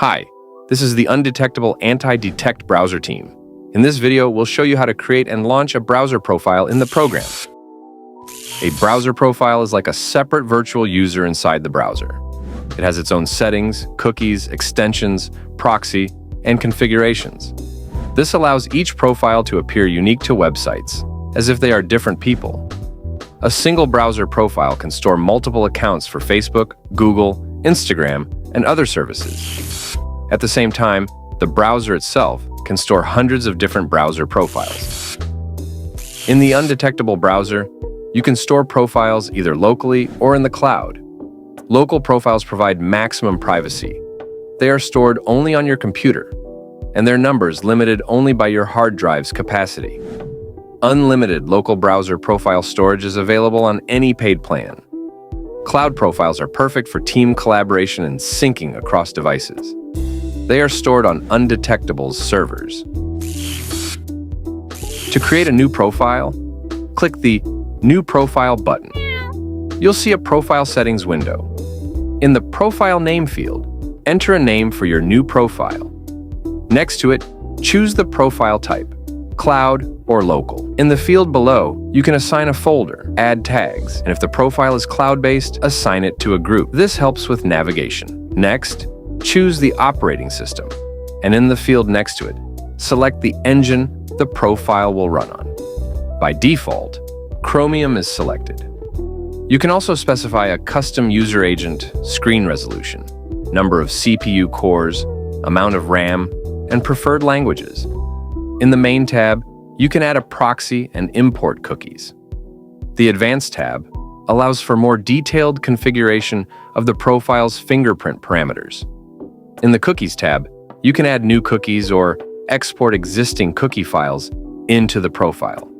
Hi, this is the Undetectable Antidetect browser team. In this video, we'll show you how to create and launch a browser profile in the program. A browser profile is like a separate virtual user inside the browser. It has its own settings, cookies, extensions, proxy, and configurations. This allows each profile to appear unique to websites, as if they are different people. A single browser profile can store multiple accounts for Facebook, Google, Instagram, and other services. At the same time, the browser itself can store hundreds of different browser profiles. In the Undetectable browser, you can store profiles either locally or in the cloud. Local profiles provide maximum privacy. They are stored only on your computer, and their numbers limited only by your hard drive's capacity. Unlimited local browser profile storage is available on any paid plan. Cloud profiles are perfect for team collaboration and syncing across devices. They are stored on Undetectable's servers. To create a new profile, click the New Profile button. You'll see a profile settings window. In the Profile Name field, enter a name for your new profile. Next to it, choose the profile type, cloud or local. In the field below, you can assign a folder, add tags, and if the profile is cloud-based, assign it to a group. This helps with navigation. Next, choose the operating system, and in the field next to it, select the engine the profile will run on. By default, Chromium is selected. You can also specify a custom user agent, screen resolution, number of CPU cores, amount of RAM, and preferred languages. In the Main tab, you can add a proxy and import cookies. The Advanced tab allows for more detailed configuration of the profile's fingerprint parameters. In the Cookies tab, you can add new cookies or export existing cookie files into the profile.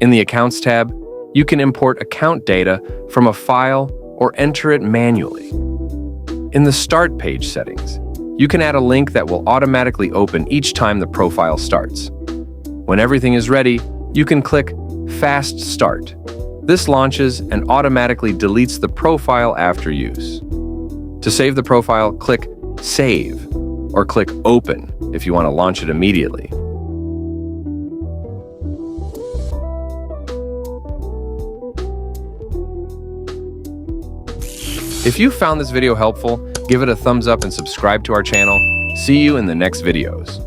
In the Accounts tab, you can import account data from a file or enter it manually. In the Start page settings, you can add a link that will automatically open each time the profile starts. When everything is ready, you can click Fast Start. This launches and automatically deletes the profile after use. To save the profile, click Save, or click Open if you want to launch it immediately. If you found this video helpful, give it a thumbs up and subscribe to our channel. See you in the next videos.